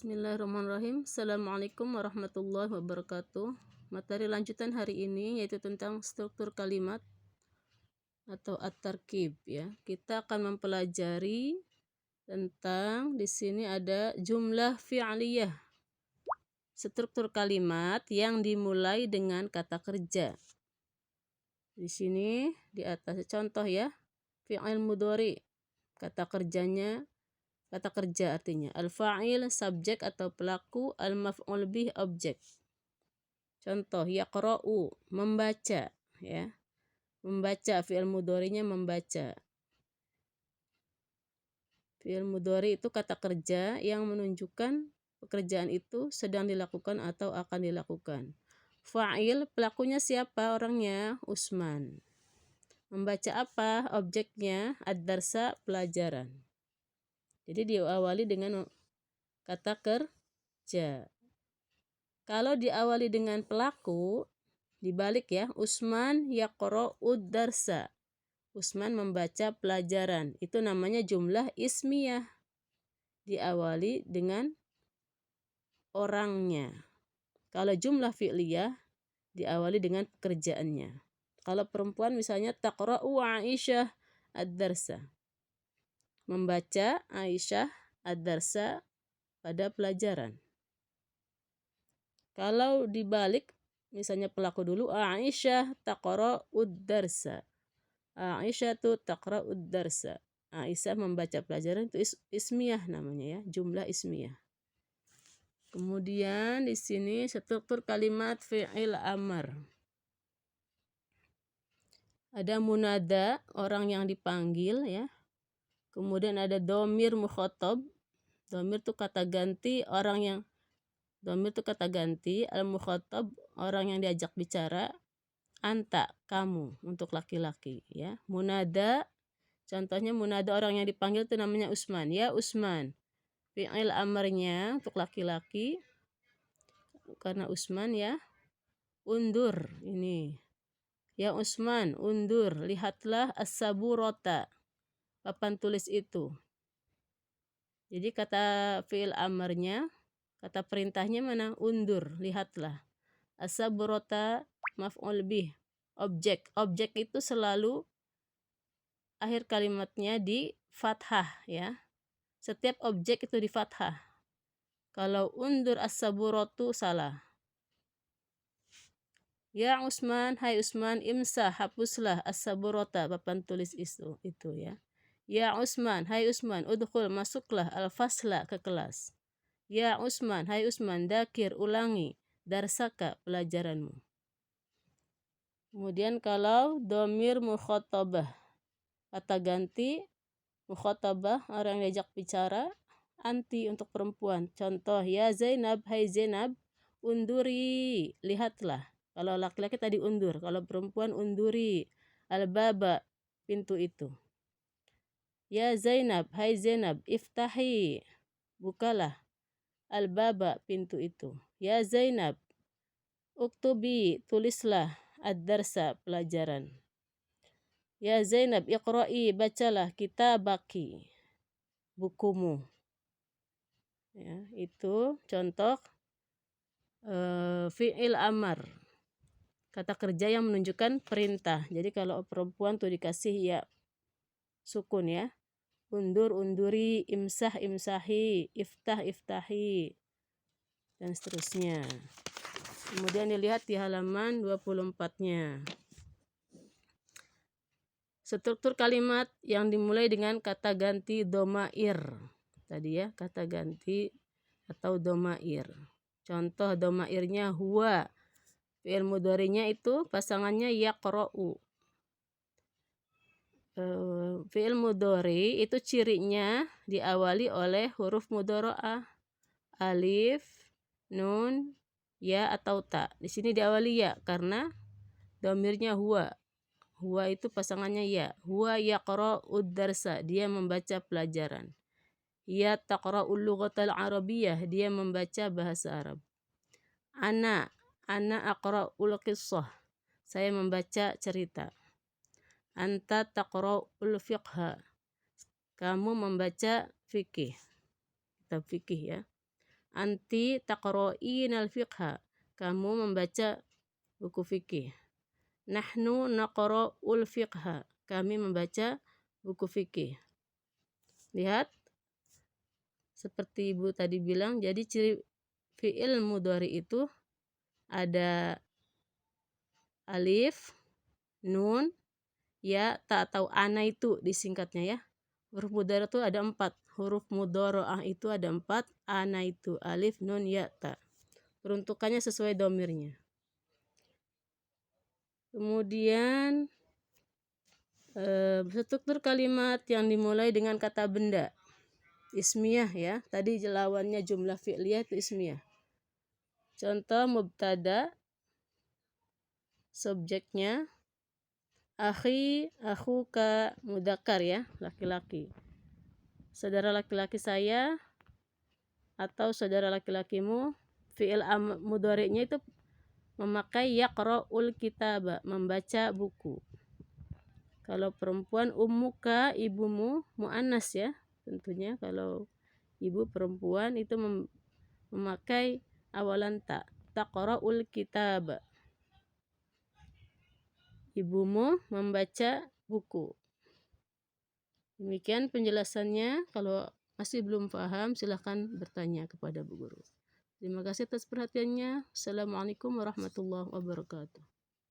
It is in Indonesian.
Bismillahirrahmanirrahim. Assalamualaikum warahmatullahi wabarakatuh. Materi lanjutan hari ini yaitu tentang struktur kalimat atau at-tarkib ya. Kita akan mempelajari tentang di sini ada jumlah fi'liyah. Struktur kalimat yang dimulai dengan kata kerja. Di sini di atas contoh ya. Fi'il mudhari. Kata kerja artinya al-fa'il subjek atau pelaku, al-maf'ul bih objek. Contoh yaqra'u membaca ya. Membaca fi'il mudhari'nya membaca. Fi'il mudhari itu kata kerja yang menunjukkan pekerjaan itu sedang dilakukan atau akan dilakukan. Fa'il pelakunya siapa? Orangnya Usman. Membaca apa? Objeknya ad-darsa pelajaran. Jadi diawali dengan kata kerja. Kalau diawali dengan pelaku, dibalik ya, Usman yaqra'ud darsa. Usman membaca pelajaran. Itu namanya jumlah ismiyah. Diawali dengan orangnya. Kalau jumlah fi'liyah, diawali dengan pekerjaannya. Kalau perempuan misalnya taqra'u Aisyah ad-darsa. Membaca Aisyah ad-darsa pada pelajaran. Kalau dibalik misalnya pelaku dulu Aisyah taqra'ud darsa. Aisyah tu taqra'ud darsa. Aisyah membaca pelajaran itu ismiyah namanya ya, jumlah ismiyah. Kemudian di sini struktur kalimat fi'il amr. Ada munada, orang yang dipanggil ya. Kemudian ada dhamir mukhatab. Dhamir itu kata ganti al-mukhatab orang yang diajak bicara, anta kamu untuk laki-laki ya. Munada contohnya munada orang yang dipanggil itu namanya Usman. Ya Usman. Fi'il amarnya untuk laki-laki karena Usman ya. Undur ini. Ya Usman, undur, lihatlah as-saburata. Papan tulis itu. Jadi kata fi'il amarnya, kata perintahnya mana? Undur, lihatlah. As-saburata maf'ul bih, objek. Objek itu selalu akhir kalimatnya di fathah ya. Setiap objek itu di fathah. Kalau undur as-saburatu salah. Ya Usman, hai Usman, imsah, hapuslah as-saburata, papan tulis itu ya. Ya Usman, hai Usman, udkhul, masuklah al-fasla ke kelas. Ya Usman, hai Usman, dakir, ulangi, darsaka, pelajaranmu. Kemudian kalau dhamir mukhatabah, kata ganti mukhatabah, orang yang diajak bicara, anti untuk perempuan. Contoh, ya Zainab, hai Zainab, unduri, lihatlah. Kalau laki-laki tadi undur, kalau perempuan unduri, al-baba, pintu itu. Ya Zainab, hai Zainab, iftahi, bukalah al-baba, pintu itu. Ya Zainab, uktubi, tulislah ad-darsa, pelajaran. Ya Zainab, iqra'i, bacalah kitabaki, bukumu. Ya, itu contoh fi'il amar. Kata kerja yang menunjukkan perintah. Jadi kalau perempuan tuh dikasih ya sukun ya. Undur, unduri, imsah, imsahi, iftah, iftahi, dan seterusnya. Kemudian dilihat di halaman 24-nya. Struktur kalimat yang dimulai dengan kata ganti domair. Tadi ya, kata ganti atau domair. Contoh domairnya huwa. Fi'il mudhari'nya itu pasangannya yaqra'u. Fi'il mudhari itu cirinya diawali oleh huruf mudhara'ah. Alif, nun, ya atau ta. Di sini diawali ya karena dhamirnya huwa. Huwa itu pasangannya ya. Huwa yaqra'ud darsa, dia membaca pelajaran. Ya taqra'ul lughatal arabiyyah, dia membaca bahasa Arab. Ana aqra'ul qissah, saya membaca cerita. Anta taqra'ul fiqha, kamu membaca fikih, kitab fikih ya. Anti taqra'inal fiqha. Kamu membaca buku fikih. Nahnu naqra'ul fiqha. Kami membaca buku fikih. Lihat, seperti Ibu tadi bilang, jadi ciri fi'il mudhari itu ada alif, nun, ya, ta atau ana itu disingkatnya ya. Huruf mudhari itu ada 4. Huruf mudhari'ah itu ada 4. Ana itu alif, nun, ya, ta. Peruntukannya sesuai domirnya. Kemudian struktur kalimat yang dimulai dengan kata benda. Ismiyah ya. Tadi lawannya jumlah fi'liyah itu ismiyah. Contoh mubtada, subjeknya akhi, akhuka, mudzakkar ya, laki-laki. Saudara laki-laki saya atau saudara laki-lakimu. Fi'il mudhari'nya itu memakai yaqra'ul kitaba, membaca buku. Kalau perempuan ummuka, ibumu, muannas ya. Tentunya kalau ibu perempuan itu memakai awalan ta, taqra'ul kitaba. Ibumu membaca buku. Demikian penjelasannya. Kalau masih belum paham, silahkan bertanya kepada Bu Guru. Terima kasih atas perhatiannya. Assalamualaikum warahmatullahi wabarakatuh.